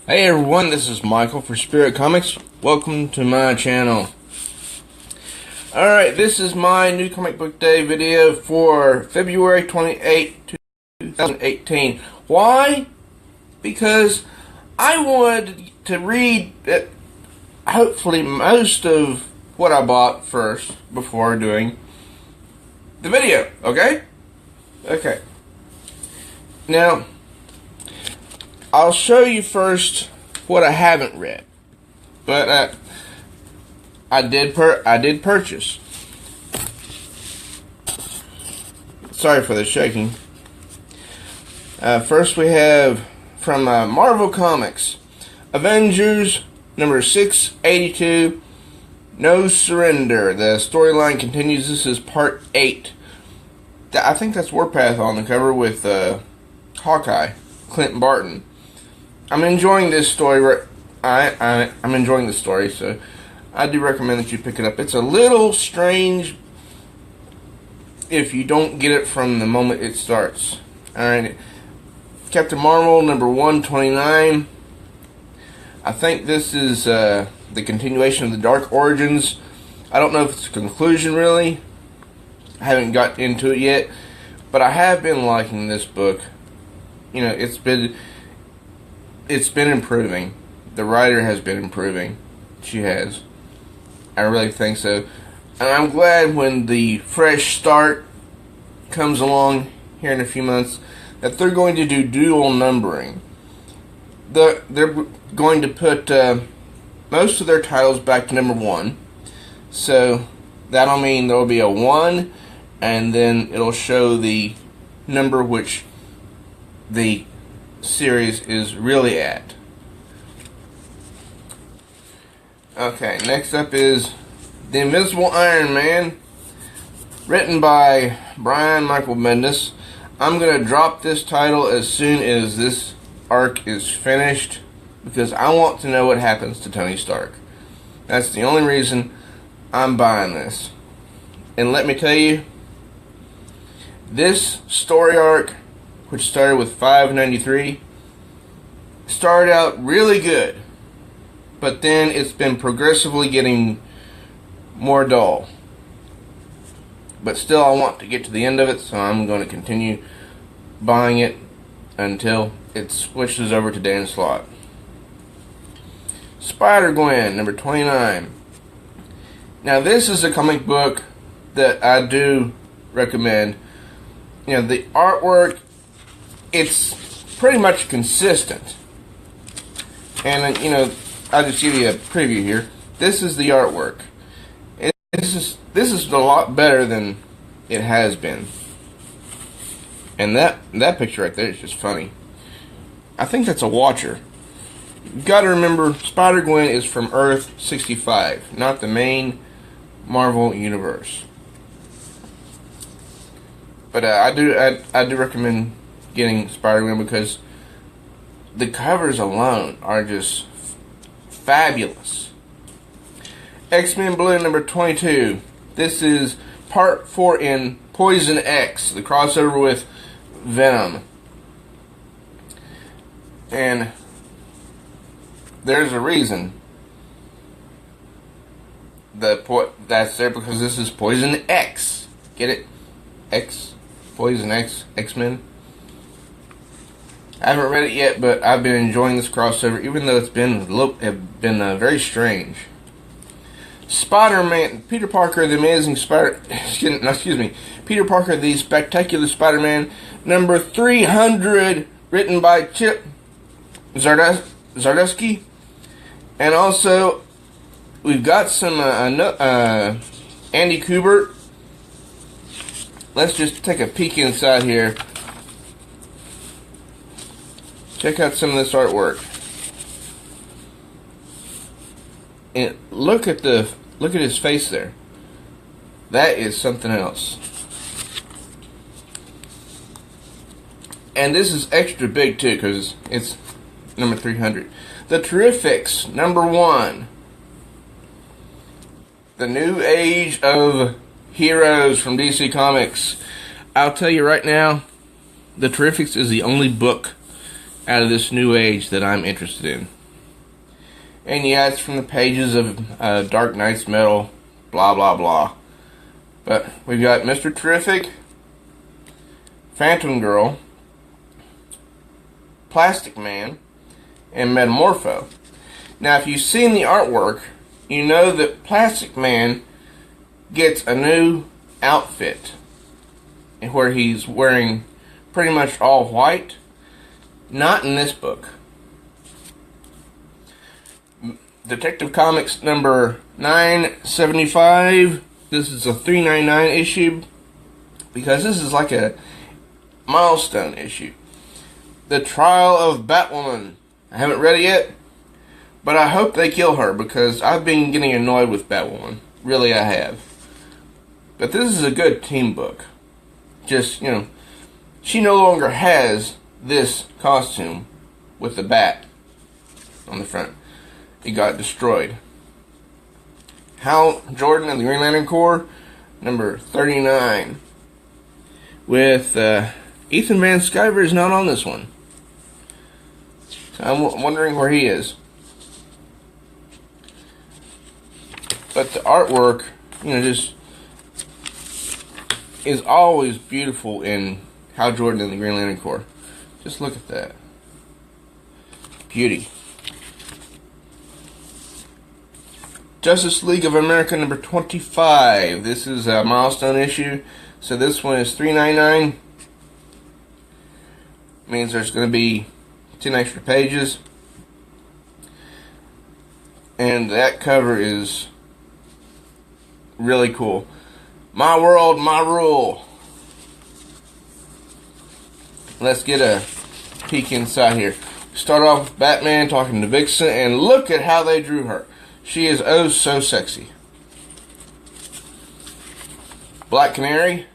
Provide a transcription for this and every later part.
Hey everyone, this is Michael for Spirit Comics. Welcome to my channel. Alright, this is my new comic book day video for February 28, 2018. Why? Because I wanted to read hopefully most of what I bought first before doing the video, okay? Okay. Now, I'll show you first what I haven't read, but I did purchase. Sorry for the shaking. First we have from Marvel Comics, Avengers number 682, No Surrender. The storyline continues. This is part 8. I think that's Warpath on the cover with Hawkeye, Clint Barton. I'm enjoying this story. I'm enjoying the story, so I do recommend that you pick it up. It's a little strange if you don't get it from the moment it starts. Alright, Captain Marvel number 129. I think this is the continuation of the Dark Origins. I don't know if it's a conclusion really. I haven't got into it yet, but I have been liking this book. You know, it's been improving. The writer has been improving. She has. I really think so. And I'm glad when the fresh start comes along here in a few months that they're going to do dual numbering. They're going to put most of their titles back to number 1. So that'll mean there'll be a 1 and then it'll show the number which the series is really at. Okay, next up is The Invincible Iron Man, written by Brian Michael Bendis. I'm going to drop this title as soon as this arc is finished because I want to know what happens to Tony Stark. That's the only reason I'm buying this. And let me tell you, this story arc, which started with 593, started out really good, but then it's been progressively getting more dull. But still, I want to get to the end of it, so I'm going to continue buying it until it switches over to Dan Slott. SPIDER-GWEN, number 29. Now, this is a comic book that I do recommend. You know, the artwork, it's pretty much consistent. And, you know, I'll just give you a preview here. This is the artwork. This is a lot better than it has been. And that picture right there is just funny. I think that's a Watcher. You've got to remember, Spider-Gwen is from Earth 65, not the main Marvel universe. But I do recommend getting Spider-Gwen because the covers alone are just fabulous. X-Men Blue number 22. This is part 4 in Poison X, the crossover with Venom. And there's a reason that's there, because this is Poison X. Get it? X. Poison X, X-Men. I haven't read it yet, but I've been enjoying this crossover, even though it's been very strange. Spider-Man, Peter Parker, the Amazing Spider... Peter Parker, the Spectacular Spider-Man, number 300, written by Chip Zdarsky. And also, we've got some Andy Kubert. Let's just take a peek inside here. Check out some of this artwork. And look at his face there. That is something else. And this is extra big too, because it's number 300. The Terrifics, number 1. The New Age of Heroes from DC Comics. I'll tell you right now, The Terrifics is the only book out of this new age that I'm interested in. And yeah, it's from the pages of Dark Knight's Metal, blah blah blah. But we've got Mr. Terrific, Phantom Girl, Plastic Man, and Metamorpho. Now, if you've seen the artwork, you know that Plastic Man gets a new outfit where he's wearing pretty much all white. Not in this book. Detective Comics number 975. This is a $3.99 issue because this is like a milestone issue. The Trial of Batwoman. I haven't read it yet, but I hope they kill her because I've been getting annoyed with Batwoman. Really, I have. But this is a good team book. Just, you know, she no longer has this costume with the bat on the front. It got destroyed. Hal Jordan and the Green Lantern Corps, number 39. With Ethan Van Sciver is not on this one. So I'm wondering where he is. But the artwork, you know, just is always beautiful in Hal Jordan and the Green Lantern Corps. Just look at that. Beauty. Justice League of America number 25. This is a milestone issue. So this one is $3.99. Means there's going to be 10 extra pages. And that cover is really cool. My world, my rule. Let's get a peek inside here. Start off with Batman talking to Vixen, and look at how they drew her. She is oh so sexy. Black Canary,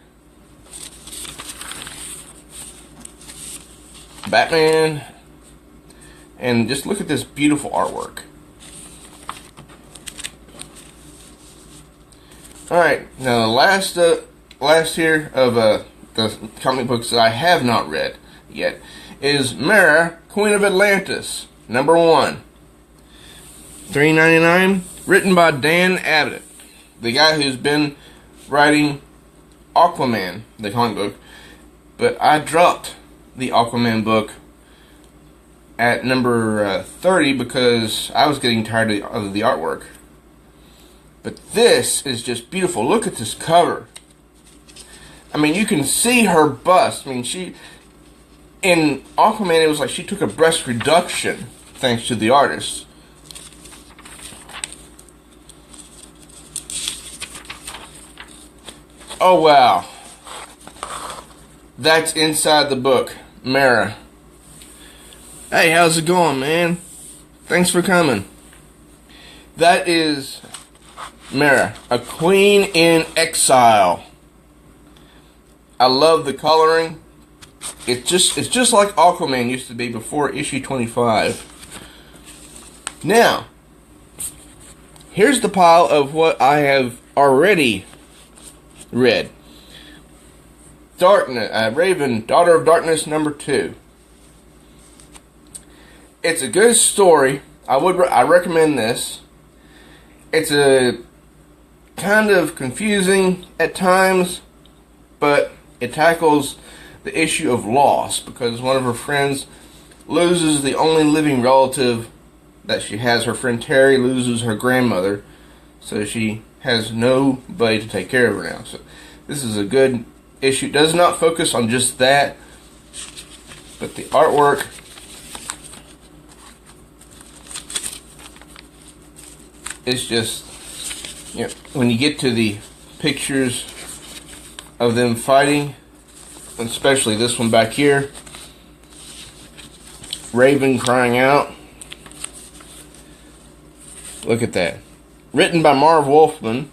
Batman, and just look at this beautiful artwork. Alright, now the last here of the comic books that I have not read yet is MERA, Queen of Atlantis, number 1. $3.99, written by Dan Abnett, the guy who's been writing Aquaman, the comic book. But I dropped the Aquaman book at number 30 because I was getting tired of the artwork. But this is just beautiful. Look at this cover. I mean, you can see her bust. I mean, in Aquaman, it was like she took a breast reduction thanks to the artist. Oh, wow. That's inside the book. MERA. Hey, how's it going, man? Thanks for coming. That is MERA, a queen in exile. I love the coloring. It's just like Aquaman used to be before issue 25. Now, here's the pile of what I have already read. Raven, Daughter of Darkness, number 2. It's a good story. I recommend this. It's a kind of confusing at times, but it tackles the issue of loss because one of her friends loses the only living relative that she has. Her friend Terry loses her grandmother, so she has nobody to take care of her now. So this is a good issue. It does not focus on just that, but the artwork is just, you know, when you get to the pictures of them fighting, especially this one back here, Raven crying out. Look at that. Written by Marv Wolfman,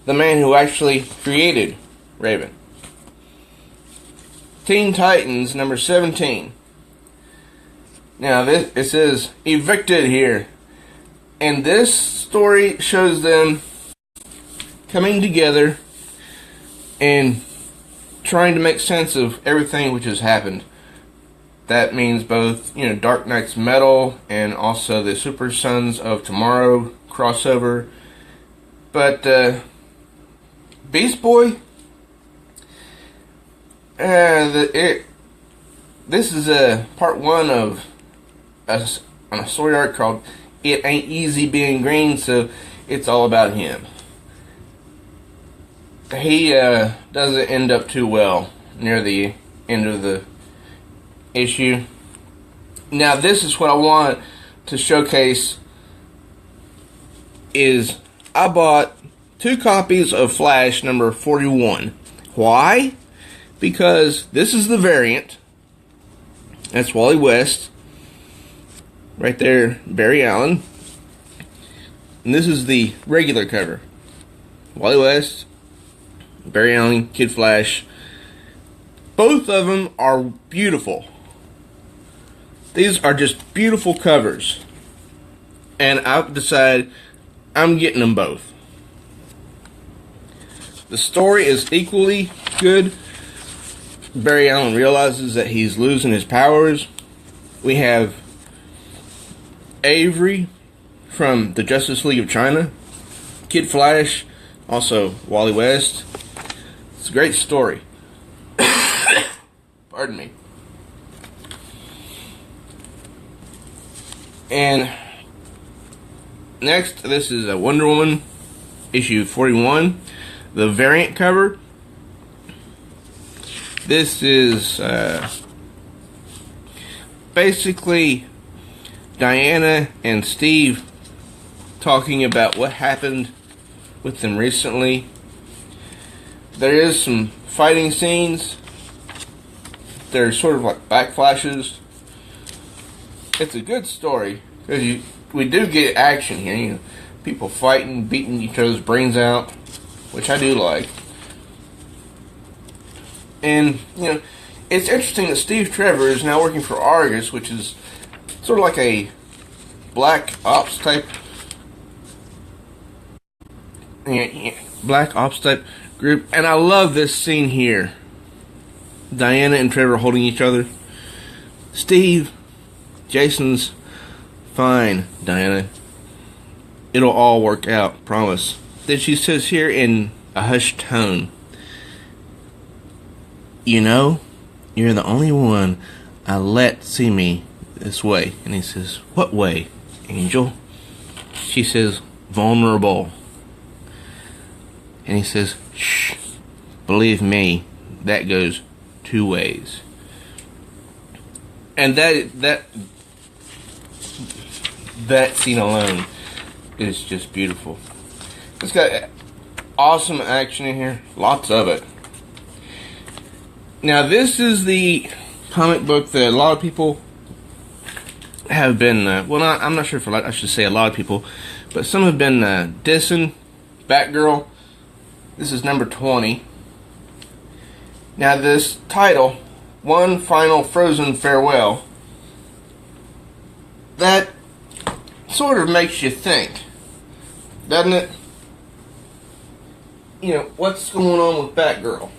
the man who actually created Raven. Teen Titans, number 17. Now, it says evicted here. And this story shows them coming together and trying to make sense of everything which has happened. That means both, Dark Knight's Metal and also the Super Sons of Tomorrow crossover. But Beast Boy, this is part 1 of on a story arc called It Ain't Easy Being Green, so it's all about him. He doesn't end up too well near the end of the issue. Now, this is what I want to showcase. Is I bought 2 copies of Flash number 41. Why? Because this is the variant. That's Wally West. Right there, Barry Allen. And this is the regular cover. Wally West, Barry Allen, Kid Flash. Both of them are beautiful. These are just beautiful covers. And I've decided I'm getting them both. The story is equally good. Barry Allen realizes that he's losing his powers. We have Avery from the Justice League of China. Kid Flash, also Wally West. It's a great story. Pardon me. And next, this is a Wonder Woman issue 41, the variant cover. This is basically Diana and Steve talking about what happened with them recently. There is some fighting scenes. They're sort of like backflashes. It's a good story because we do get action here. People fighting, beating each other's brains out, which I do like. And it's interesting that Steve Trevor is now working for Argus, which is sort of like a black ops type, black ops type group. And I love this scene here. Diana and Trevor holding each other. Steve, Jason's fine, Diana. It'll all work out, promise. Then she says here in a hushed tone, you're the only one I let see me this way. And he says, what way, Angel? She says, vulnerable. And he says, shh, believe me, that goes 2 ways. And that scene alone is just beautiful. It's got awesome action in here, lots of it. Now, this is the comic book that a lot of people have been, I'm not sure if I should say a lot of people, but some have been dissing Batgirl. This is number 20. Now, this title, One Final Frozen Farewell, that sort of makes you think, doesn't it? What's going on with Batgirl?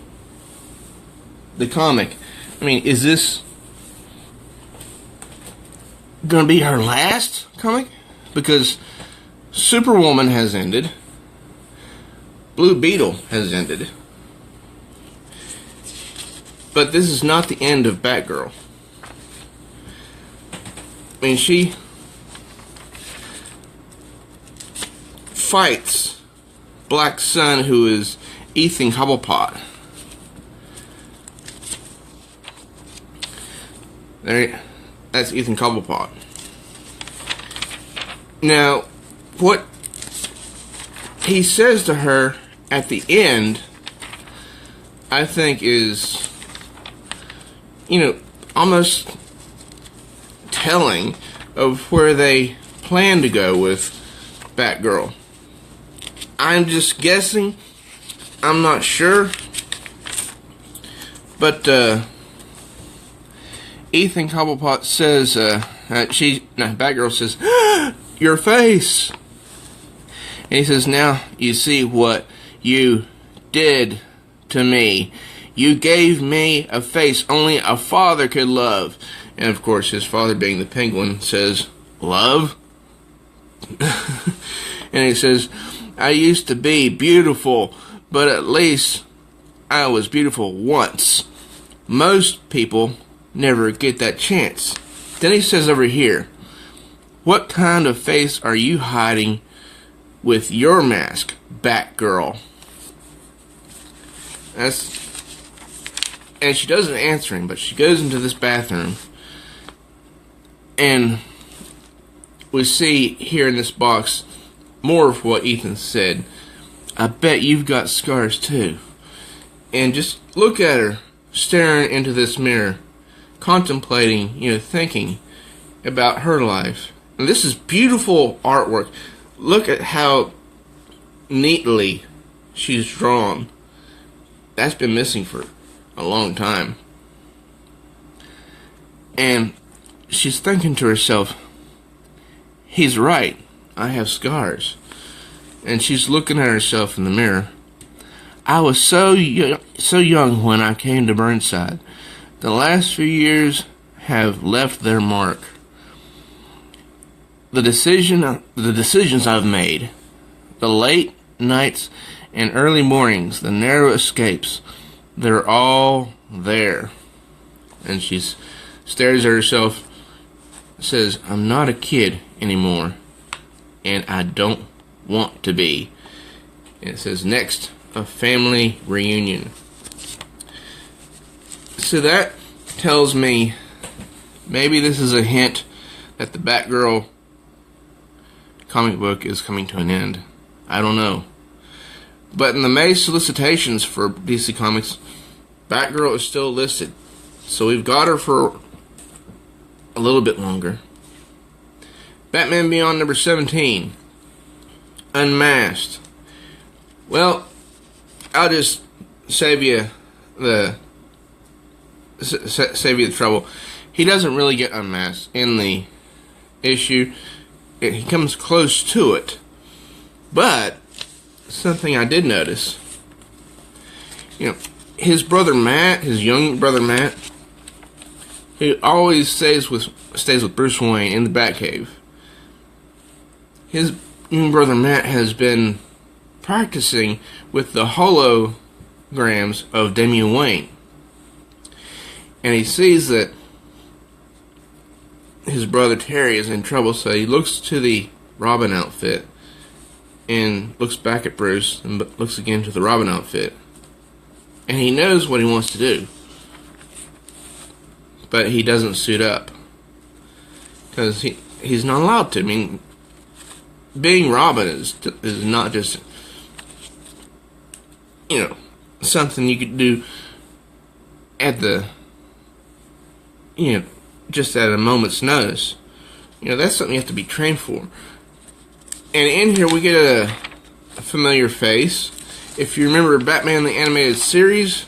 The comic. I mean, is this gonna be her last comic? Because Superwoman has ended. Blue Beetle has ended. But this is not the end of Batgirl. I mean, she fights Black Sun, who is Ethan Cobblepot. There, that's Ethan Cobblepot. Now, what he says to her at the end, I think is, almost telling of where they plan to go with Batgirl. I'm just guessing. I'm not sure. But, Ethan Cobblepot says, Batgirl says, your face! And he says, now you see what you did to me. You gave me a face only a father could love. And of course, his father, being the penguin, says, "Love?" And he says, "I used to be beautiful, but at least I was beautiful once. Most people never get that chance." Then he says over here, "What kind of face are you hiding with your mask, Batgirl?" And she doesn't answer him, but she goes into this bathroom. And we see here in this box more of what Ethan said. "I bet you've got scars too." And just look at her staring into this mirror, contemplating, thinking about her life. And this is beautiful artwork. Look at how neatly she's drawn. That's been missing for a long time. And she's thinking to herself, "He's right, I have scars." And she's looking at herself in the mirror. "I was so young when I came to Burnside. The last few years have left their mark. The decisions I've made, the late nights and early mornings, the narrow escapes, they're all there." And she stares at herself, says, "I'm not a kid anymore, and I don't want to be." And it says, "Next, a family reunion." So that tells me maybe this is a hint that the Batgirl comic book is coming to an end. I don't know. But in the May solicitations for DC Comics, Batgirl is still listed. So we've got her for a little bit longer. Batman Beyond number 17. Unmasked. Well, I'll just save you the trouble. He doesn't really get unmasked in the issue. He comes close to it. But something I did notice, his brother Matt, his young brother Matt, he always stays with Bruce Wayne in the Batcave. His young brother Matt has been practicing with the holograms of Damian Wayne. And he sees that his brother Terry is in trouble, so he looks to the Robin outfit and looks back at Bruce and looks again to the Robin outfit. And he knows what he wants to do, but he doesn't suit up because he's not allowed to. I mean, being Robin is not just something you could do at the just at a moment's notice. That's something you have to be trained for. And in here we get a familiar face. If you remember Batman the Animated Series,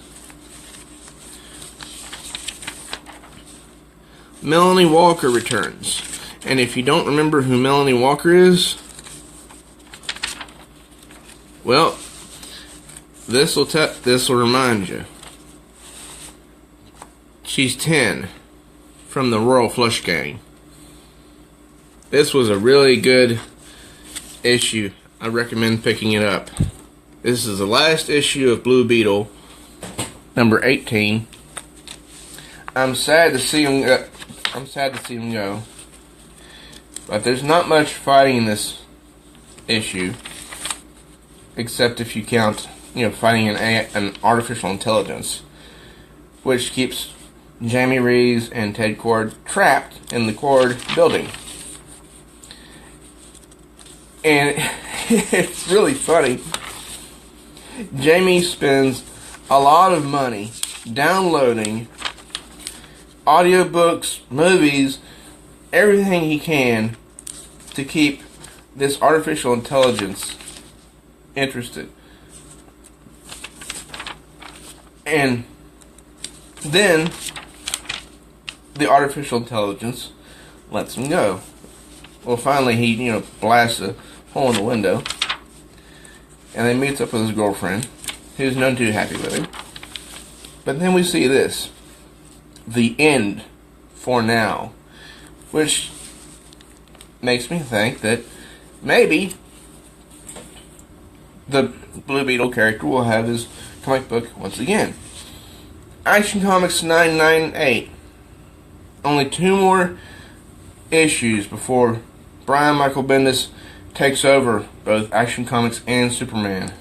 Melanie Walker returns. And if you don't remember who Melanie Walker is, well, this will remind you. She's 10 from the Royal Flush Gang. This was a really good issue. I recommend picking it up. This is the last issue of Blue Beetle, number 18. I'm sad to see him go. But there's not much fighting in this issue, except if you count, fighting an artificial intelligence, which keeps Jamie Reeves and Ted Kord trapped in the Kord building. And it's really funny. Jamie spends a lot of money downloading audiobooks, movies, everything he can to keep this artificial intelligence interested. And then the artificial intelligence lets him go. Well, finally he, blasts a hole in the window, and then meets up with his girlfriend, who's none too happy with him. But then we see this. The end for now. Which makes me think that maybe the Blue Beetle character will have his comic book once again. Action Comics 998. Only 2 more issues before Brian Michael Bendis takes over both Action Comics and Superman.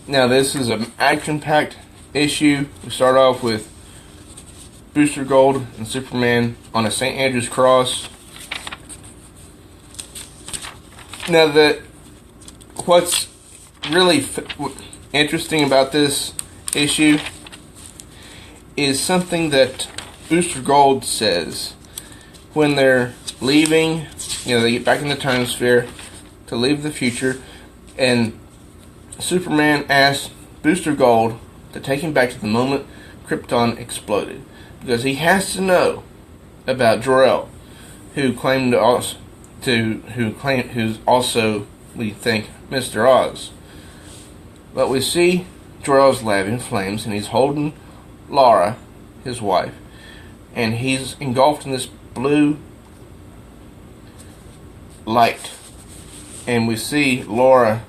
Now this is an action-packed issue. We start off with Booster Gold and Superman on a St. Andrew's cross. Now what's really interesting about this issue is something that Booster Gold says when they're leaving. They get back in the time sphere to leave the future, and Superman asks Booster Gold to take him back to the moment Krypton exploded, because he has to know about Jor-El, who's also, we think, Mr. Oz. But we see Jor-El's lab in flames, and he's holding Laura, his wife, and he's engulfed in this blue light, and we see Laura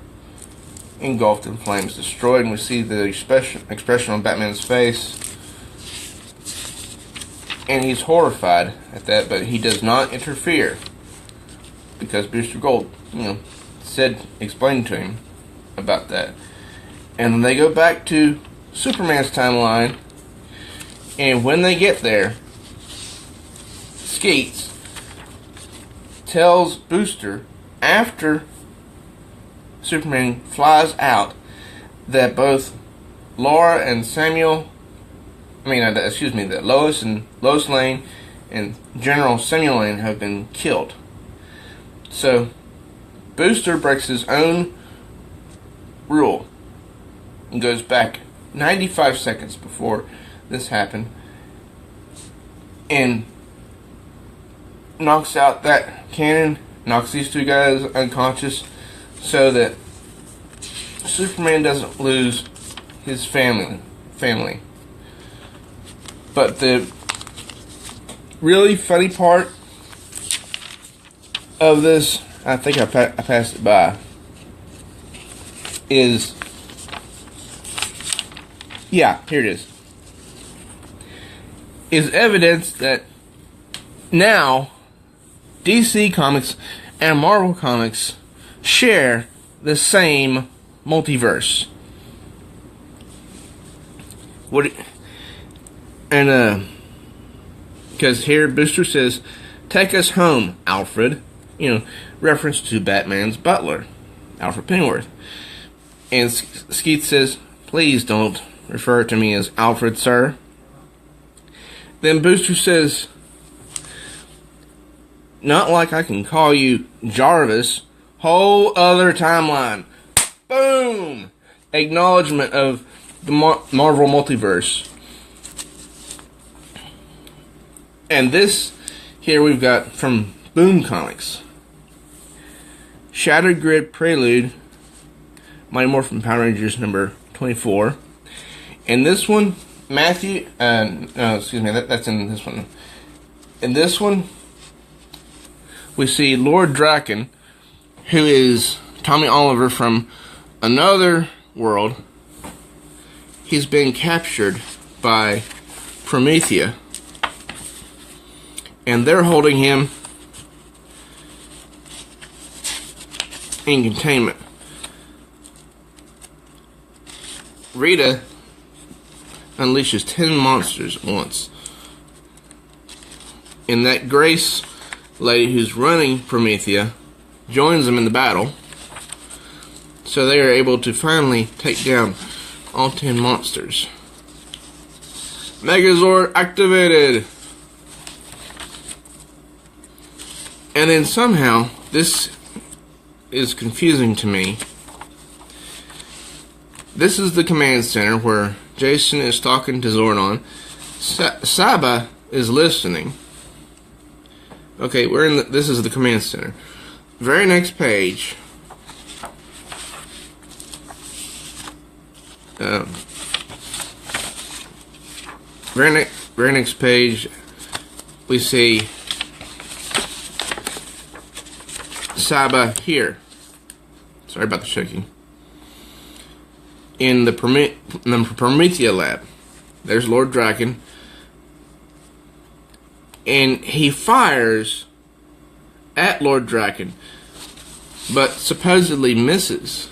engulfed in flames, destroyed, and we see the expression on Batman's face, and he's horrified at that, but he does not interfere because Booster Gold, explained to him about that. And then they go back to Superman's timeline, and when they get there, Skeets tells Booster, after Superman flies out, that both Laura and that Lois Lane and General Samuel Lane have been killed. So Booster breaks his own rule and goes back 95 seconds before this happened and knocks out that cannon, knocks these 2 guys unconscious, so that Superman doesn't lose his family. But the really funny part of this, I think I passed it by, is, here it is evidence that now DC Comics and Marvel Comics share the same multiverse. Because here Booster says, "Take us home, Alfred," reference to Batman's butler, Alfred Pennyworth. And Skeet says, "Please don't refer to me as Alfred, sir." Then Booster says, "Not like I can call you Jarvis. Whole other timeline." Boom! Acknowledgement of the Marvel multiverse. And this here we've got from Boom Comics. Shattered Grid Prelude, Mighty Morphin Power Rangers number 24. And this one, that's in this one. In this one, we see Lord Draken, who is Tommy Oliver from another world. He's been captured by Promethea, and they're holding him in containment. Rita unleashes 10 monsters at once, and that Grace lady who's running Promethea joins them in the battle, so they are able to finally take down all 10 monsters. Megazord activated! And then somehow, this is confusing to me. This is the command center where Jason is talking to Zordon. Saba is listening. Okay, this is the command center. Very next page. very next page, we see Saba here. Sorry about the shaking. In the Promethea lab. There's Lord Draken. And he fires at Lord Draken, but supposedly misses.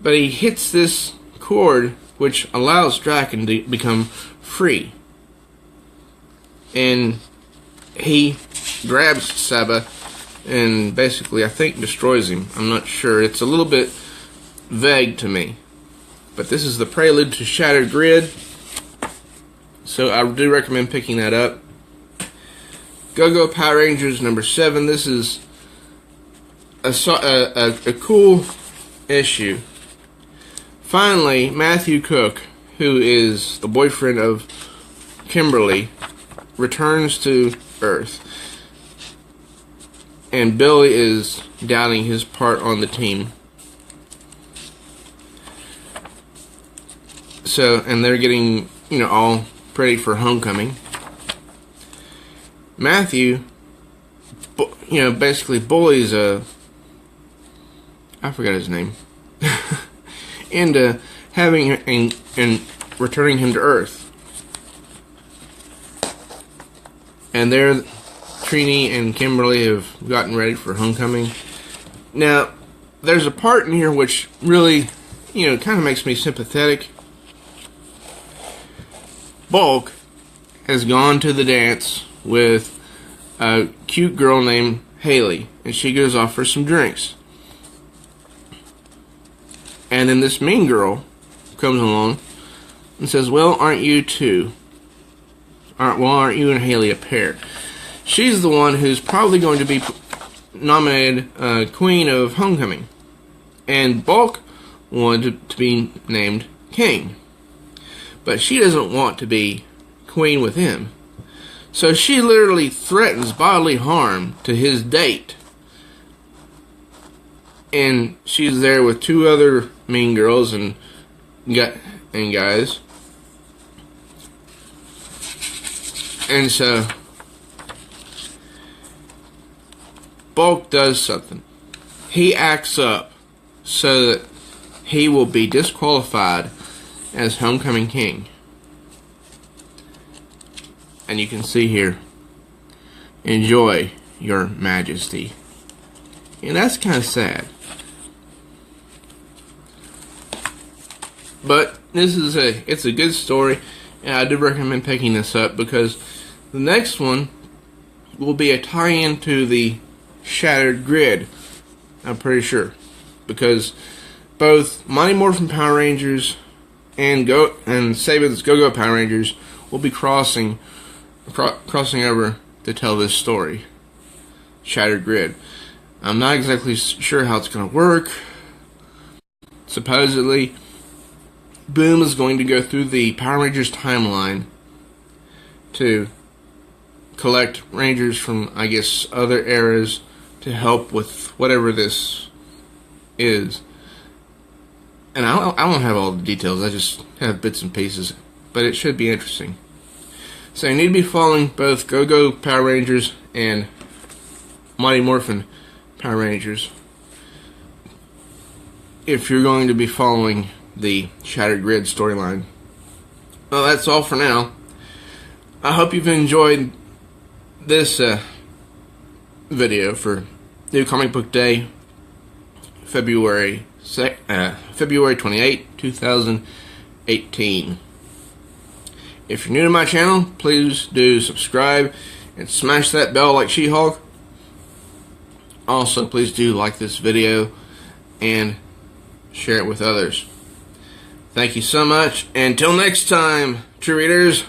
But he hits this cord, which allows Draken to become free. And he grabs Saba and basically, I think, destroys him. I'm not sure. It's a little bit vague to me. But this is the prelude to Shattered Grid. So I do recommend picking that up. Go-Go Power Rangers number 7. This is a cool issue. Finally, Matthew Cook, who is the boyfriend of Kimberly, returns to Earth. And Billy is doubting his part on the team. So, and they're getting, all ready for homecoming. Matthew, basically bullies I forgot his name, into having and returning him to Earth. And there, Trini and Kimberly have gotten ready for homecoming. Now, there's a part in here which really, kind of makes me sympathetic. Bulk has gone to the dance with a cute girl named Haley, and she goes off for some drinks. And then this mean girl comes along and says, well, aren't you two? Aren't you and Haley a pair? She's the one who's probably going to be nominated Queen of Homecoming. And Bulk wanted to be named King. But she doesn't want to be queen with him. So she literally threatens bodily harm to his date. And she's there with 2 other mean girls and guys. And so Bulk does something. He acts up so that he will be disqualified as homecoming king. And you can see here, enjoy your majesty. And that's kind of sad. But this is it's a good story, and I do recommend picking this up because the next one will be a tie-in to the Shattered Grid, I'm pretty sure, because both Mighty Morphin Power Rangers and SABAN'S Go-Go Power Rangers will be crossing over to tell this story. Shattered Grid. I'm not exactly sure how it's going to work. Supposedly, Boom is going to go through the Power Rangers timeline to collect Rangers from, I guess, other eras to help with whatever this is. And I don't have all the details, I just have bits and pieces. But it should be interesting. So you need to be following both Go-Go Power Rangers and Mighty Morphin Power Rangers if you're going to be following the Shattered Grid storyline. Well, that's all for now. I hope you've enjoyed this video for New Comic Book Day, February 28, 2018. If you're new to my channel, please do subscribe and smash that bell like She-Hulk. Also, please do like this video and share it with others. Thank you so much. Until next time, true readers.